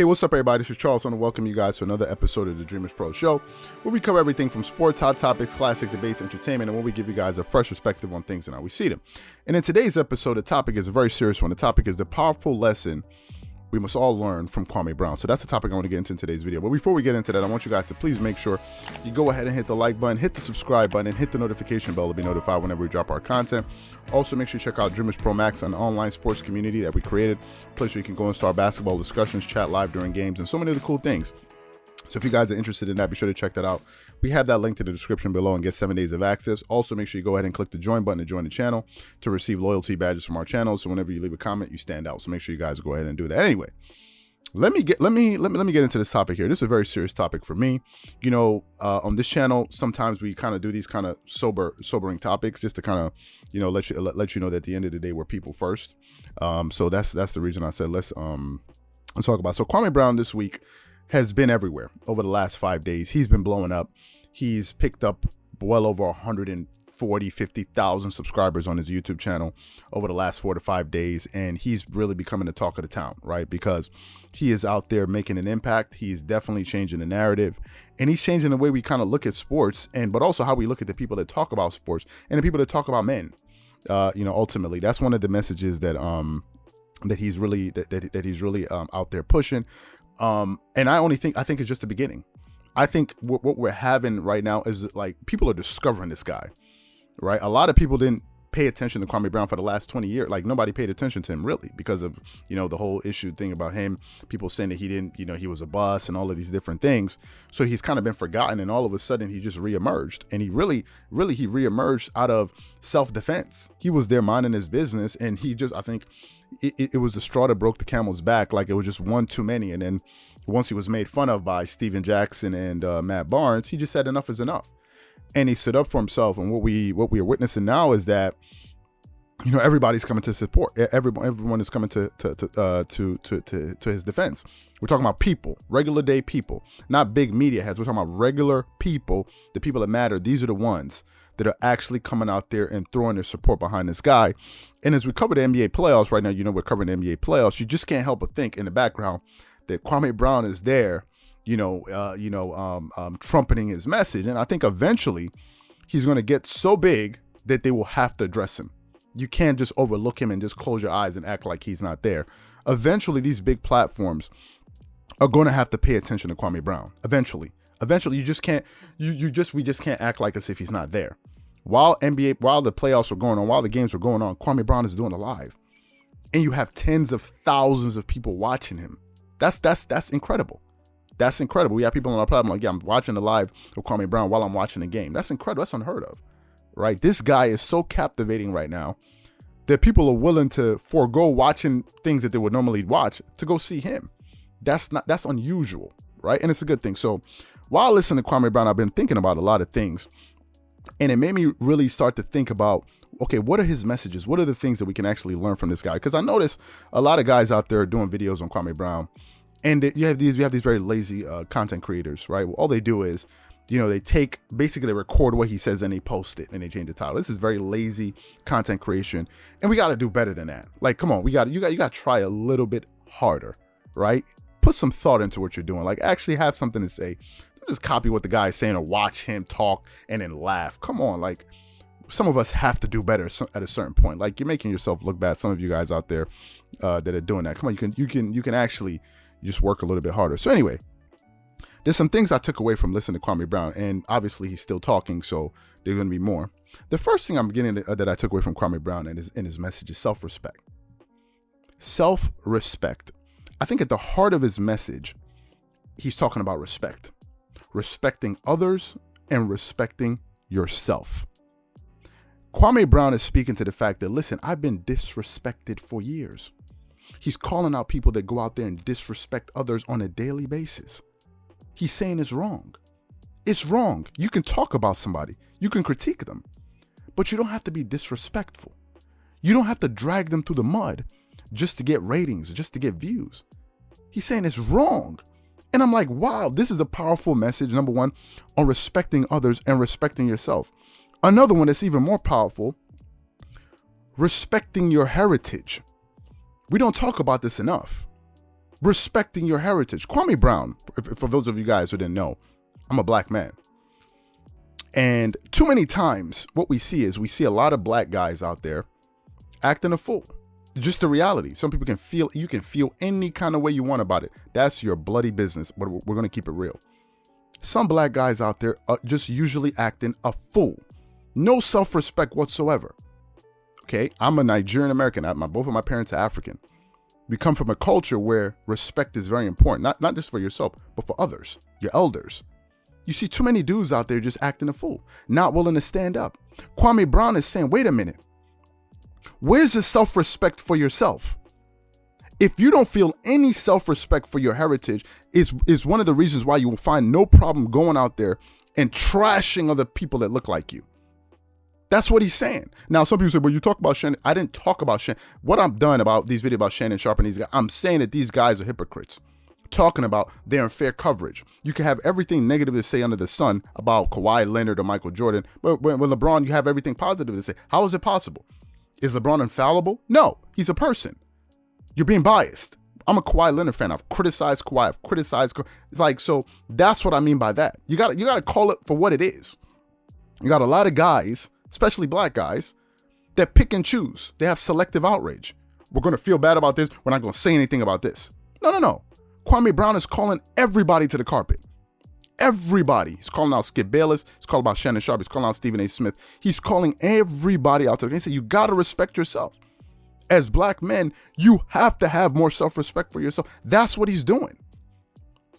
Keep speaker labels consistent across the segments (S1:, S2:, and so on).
S1: Hey, what's up, everybody? This is Charles. I want to welcome you guys to another episode of the Dreamerspro Show, where we cover everything from sports, hot topics, classic debates, entertainment, and where we give you guys a fresh perspective on things and how we see them. And in today's episode, the topic is a very serious one. The topic is the powerful lesson we must all learn from Kwame Brown. So that's the topic I want to get into in today's video. But before we get into that, I want you guys to please make sure you go ahead and hit the like button, hit the subscribe button, and hit the notification bell to be notified whenever we drop our content. Also, make sure you check out Dreamerspro Max, an online sports community that we created, a place where you can go and start basketball discussions, chat live during games, and so many other cool things. So if you guys are interested in that, be sure to check that out. We have that link to the description below and get 7 days of access. Also, make sure you go ahead and click the join button to join the channel to receive loyalty badges from our channel. So whenever you leave a comment, you stand out. So make sure you guys go ahead and do that. Anyway, let me get into this topic here. This is a very serious topic for me. You know, on this channel, sometimes we kind of do these kind of sobering topics just to kind of, you know, let you know that at the end of the day, we're people first. So that's the reason I said let's talk about it. So Kwame Brown this week has been everywhere over the last 5 days. He's been blowing up. He's picked up well over 50,000 subscribers on his YouTube channel over the last 4 to 5 days. And he's really becoming the talk of the town, right? Because he is out there making an impact. He's definitely changing the narrative, and he's changing the way we kind of look at sports, but also how we look at the people that talk about sports and the people that talk about men. You know, ultimately, that's one of the messages that he's really out there pushing. And I think it's just the beginning. I think what we're having right now is like people are discovering this guy, right? A lot of people didn't pay attention to Kwame Brown for the last 20 years. Like nobody paid attention to him really because of, you know, the whole issue thing about him, people saying that he didn't, you know, he was a bust and all of these different things. So he's kind of been forgotten, and all of a sudden he just reemerged, and he really reemerged out of self-defense. He was there minding his business, and he just, I think it was the straw that broke the camel's back. Like it was just one too many. And then once he was made fun of by Steven Jackson and Matt Barnes, he just said enough is enough. And he stood up for himself. And what we are witnessing now is that, you know, everybody's coming to support. Everyone is coming to his defense. We're talking about people, regular day people, not big media heads. We're talking about regular people, the people that matter. These are the ones that are actually coming out there and throwing their support behind this guy. And as we cover the NBA playoffs right now, you know, we're covering the NBA playoffs. You just can't help but think in the background that Kwame Brown is there, trumpeting his message. And I think eventually he's going to get so big that they will have to address him. You can't just overlook him and just close your eyes and act like he's not there. Eventually, these big platforms are going to have to pay attention to Kwame Brown. Eventually, you just can't. We just can't act like as if he's not there. While the playoffs are going on, while the games are going on, Kwame Brown is doing it live, and you have tens of thousands of people watching him. That's incredible. That's incredible. We have people on our platform like, yeah, I'm watching the live of Kwame Brown while I'm watching the game. That's incredible. That's unheard of, right? This guy is so captivating right now that people are willing to forego watching things that they would normally watch to go see him. That's unusual, right? And it's a good thing. So while listening to Kwame Brown, I've been thinking about a lot of things, and it made me really start to think about, okay, what are his messages? What are the things that we can actually learn from this guy? Because I notice a lot of guys out there doing videos on Kwame Brown, and you have these very lazy content creators, right? Well, all they do is, you know, they record what he says and they post it and they change the title. This is very lazy content creation, and we got to do better than that. Like, come on, you got to try a little bit harder, right? Put some thought into what you're doing. Like, actually have something to say. Don't just copy what the guy is saying or watch him talk and then laugh. Come on, like, some of us have to do better at a certain point. Like, you're making yourself look bad. Some of you guys out there that are doing that. Come on, you can actually just work a little bit harder. So anyway, there's some things I took away from listening to Kwame Brown, and obviously he's still talking, so there's going to be more. The first thing I'm getting that I took away from Kwame Brown and his message is self-respect. Self-respect. I think at the heart of his message, he's talking about respect. Respecting others and respecting yourself. Kwame Brown is speaking to the fact that, listen, I've been disrespected for years. He's calling out people that go out there and disrespect others on a daily basis. He's saying it's wrong. It's wrong. You can talk about somebody. You can critique them. But you don't have to be disrespectful. You don't have to drag them through the mud just to get ratings, just to get views. He's saying it's wrong. And I'm like, wow, this is a powerful message, number one, on respecting others and respecting yourself. Another one that's even more powerful, respecting your heritage. We don't talk about this enough. respecting your heritage. Kwame Brown, for those of you guys who didn't know, I'm a black man. And too many times what we see a lot of black guys out there acting a fool. Just the reality. Some people you can feel any kind of way you want about it. That's your bloody business, but we're going to keep it real. Some black guys out there are just usually acting a fool. No self-respect whatsoever. Okay, I'm a Nigerian American. Both of my parents are African. We come from a culture where respect is very important, not just for yourself, but for others, your elders. You see too many dudes out there just acting a fool, not willing to stand up. Kwame Brown is saying, wait a minute, where's the self-respect for yourself? If you don't feel any self-respect for your heritage, is one of the reasons why you will find no problem going out there and trashing other people that look like you. That's what he's saying. Now, some people say, well, you talk about Shannon. I didn't talk about Shannon. What I'm done about these videos about Shannon Sharpe and these guys, I'm saying that these guys are hypocrites. Talking about their unfair coverage. You can have everything negative to say under the sun about Kawhi Leonard or Michael Jordan, but when LeBron, you have everything positive to say. How is it possible? Is LeBron infallible? No, he's a person. You're being biased. I'm a Kawhi Leonard fan. I've criticized Kawhi. I've criticized. It's like, so that's what I mean by that. You got to call it for what it is. You got a lot of guys, especially black guys, that pick and choose. They have selective outrage. We're going to feel bad about this. We're not going to say anything about this. No. Kwame Brown is calling everybody to the carpet. Everybody. He's calling out Skip Bayless. He's calling out Shannon Sharpe. He's calling out Stephen A. Smith. He's calling everybody out to the. He said, you got to respect yourself. As black men, you have to have more self-respect for yourself. That's what he's doing.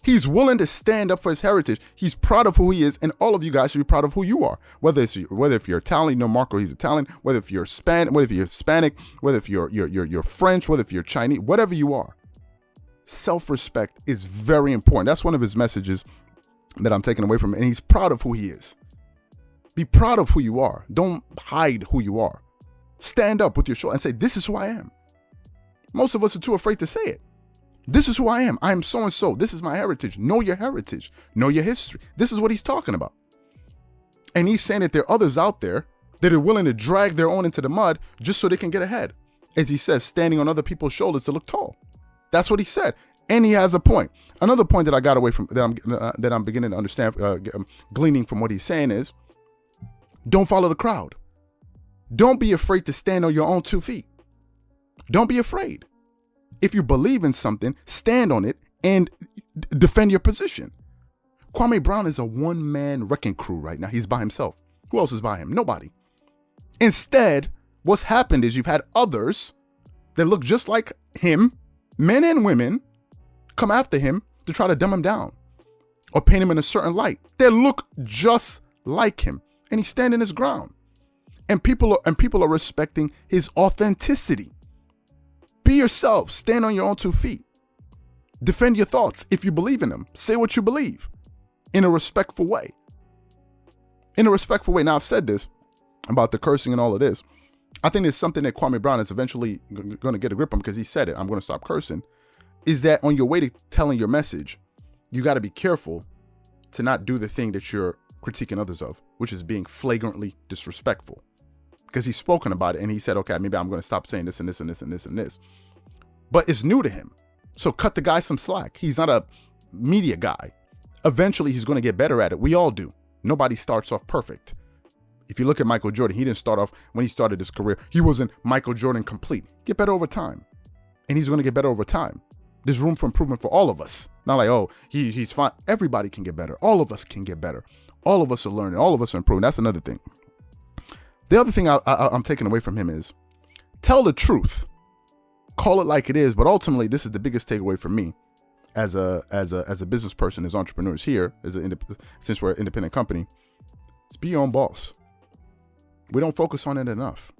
S1: He's willing to stand up for his heritage. He's proud of who he is, and all of you guys should be proud of who you are. Whether if you're Italian, no, Marco, he's Italian. Whether if you're Hispanic, whether if you're French, whether if you're Chinese, whatever you are. Self-respect is very important. That's one of his messages that I'm taking away from him, and he's proud of who he is. Be proud of who you are. Don't hide who you are. Stand up with your shoulder and say, this is who I am. Most of us are too afraid to say it. This is who I am. I am so-and-so. This is my heritage. Know your heritage. Know your history. This is what he's talking about. And he's saying that there are others out there that are willing to drag their own into the mud just so they can get ahead. As he says, standing on other people's shoulders to look tall. That's what he said. And he has a point. Another point that I got away from, that I'm beginning to understand, gleaning from what he's saying is, don't follow the crowd. Don't be afraid to stand on your own 2 feet. Don't be afraid. If you believe in something, stand on it and defend your position. Kwame Brown is a one-man wrecking crew right now. He's by himself. Who else is by him? Nobody. Instead, what's happened is you've had others that look just like him, men and women, come after him to try to dumb him down or paint him in a certain light. They look just like him, and he's standing his ground. And people are respecting his authenticity. Be yourself. Stand on your own 2 feet. Defend your thoughts if you believe in them. Say what you believe in a respectful way. In a respectful way. Now, I've said this about the cursing and all of this. I think it's something that Kwame Brown is eventually going to get a grip on, because he said it. I'm going to stop cursing. Is that on your way to telling your message, you got to be careful to not do the thing that you're critiquing others of, which is being flagrantly disrespectful. Because he's spoken about it and he said, okay, maybe I'm going to stop saying this and this and this and this and this. But it's new to him. So cut the guy some slack. He's not a media guy. Eventually, he's going to get better at it. We all do. Nobody starts off perfect. If you look at Michael Jordan, he didn't start off, when he started his career, he wasn't Michael Jordan complete. Get better over time. And he's going to get better over time. There's room for improvement for all of us. Not like, oh, he's fine. Everybody can get better. All of us can get better. All of us are learning. All of us are improving. That's another thing. The other thing I'm taking away from him is tell the truth. Call it like it is. But ultimately, this is the biggest takeaway for me as a business person, as entrepreneurs here, since we're an independent company, is be your own boss. We don't focus on it enough.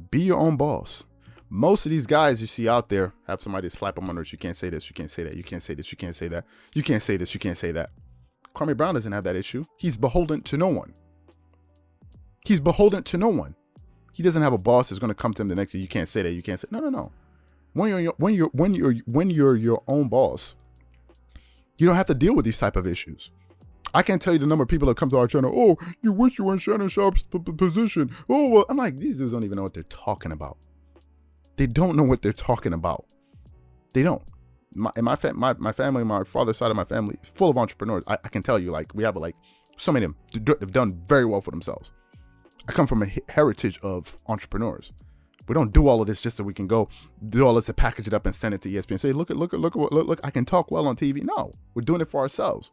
S1: Be your own boss. Most of these guys you see out there have somebody slap them on the wrist. You can't say this. You can't say that. You can't say this. You can't say that. You can't say this. You can't say that. Kwame Brown doesn't have that issue. He's beholden to no one. He's beholden to no one. He doesn't have a boss that's going to come to him the next year. You can't say that. You can't say no. When you're your own boss, you don't have to deal with these type of issues. I can't tell you the number of people that come to our channel. Oh, you wish you were in Shannon Sharpe's position. Oh, well, I'm like, these dudes don't even know what they're talking about. They don't know what they're talking about. They don't. my family, my father's side of my family, full of entrepreneurs. I can tell you, like, we have like so many of them have done very well for themselves. I come from a heritage of entrepreneurs. We don't do all of this just so we can go do all this to package it up and send it to ESPN and say, look, I can talk well on TV. No, we're doing it for ourselves.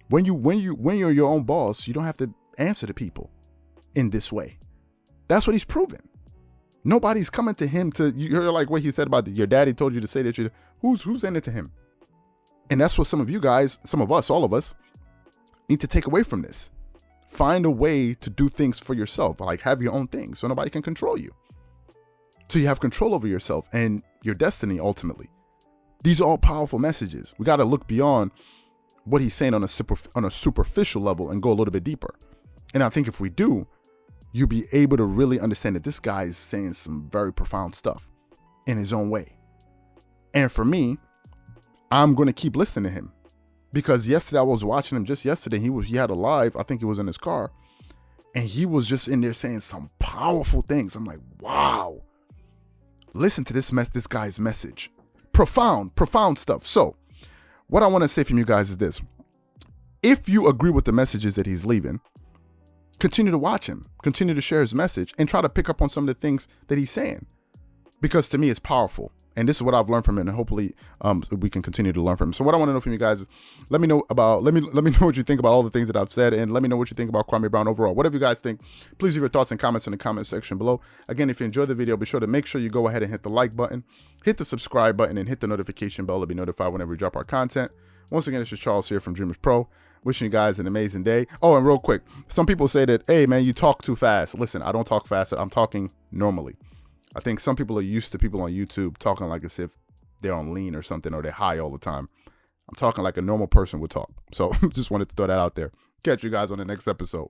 S1: When you're your own boss, you don't have to answer to people in this way. That's what he's proven. Nobody's coming to him to, you're like what he said about your daddy told you to say that who's in it to him. And that's what some of you guys, some of us, all of us need to take away from this. Find a way to do things for yourself, like have your own thing so nobody can control you. So you have control over yourself and your destiny ultimately. These are all powerful messages. We got to look beyond what he's saying on a superficial level and go a little bit deeper. And I think if we do, you'll be able to really understand that this guy is saying some very profound stuff in his own way. And for me, I'm going to keep listening to him because yesterday I was watching him just yesterday. He had a live, I think he was in his car, and he was just in there saying some powerful things. I'm like, wow, listen to this guy's message. Profound stuff. So what I want to say from you guys is this. If you agree with the messages that he's leaving, continue to watch him, continue to share his message, and try to pick up on some of the things that he's saying. Because to me, it's powerful. And this is what I've learned from him, and hopefully we can continue to learn from him. So what I want to know from you guys is, let me know what you think about all the things that I've said, and let me know what you think about Kwame Brown overall. Whatever you guys think, please leave your thoughts and comments in the comment section below. Again, if you enjoyed the video, be sure to make sure you go ahead and hit the like button, hit the subscribe button, and hit the notification bell to be notified whenever we drop our content. Once again, this is Charles here from Dreamerspro. Wishing you guys an amazing day. Oh, and real quick, some people say that, hey man, you talk too fast. Listen, I don't talk fast. I'm talking normally. I think some people are used to people on YouTube talking like as if they're on lean or something, or they're high all the time. I'm talking like a normal person would talk. So just wanted to throw that out there. Catch you guys on the next episode.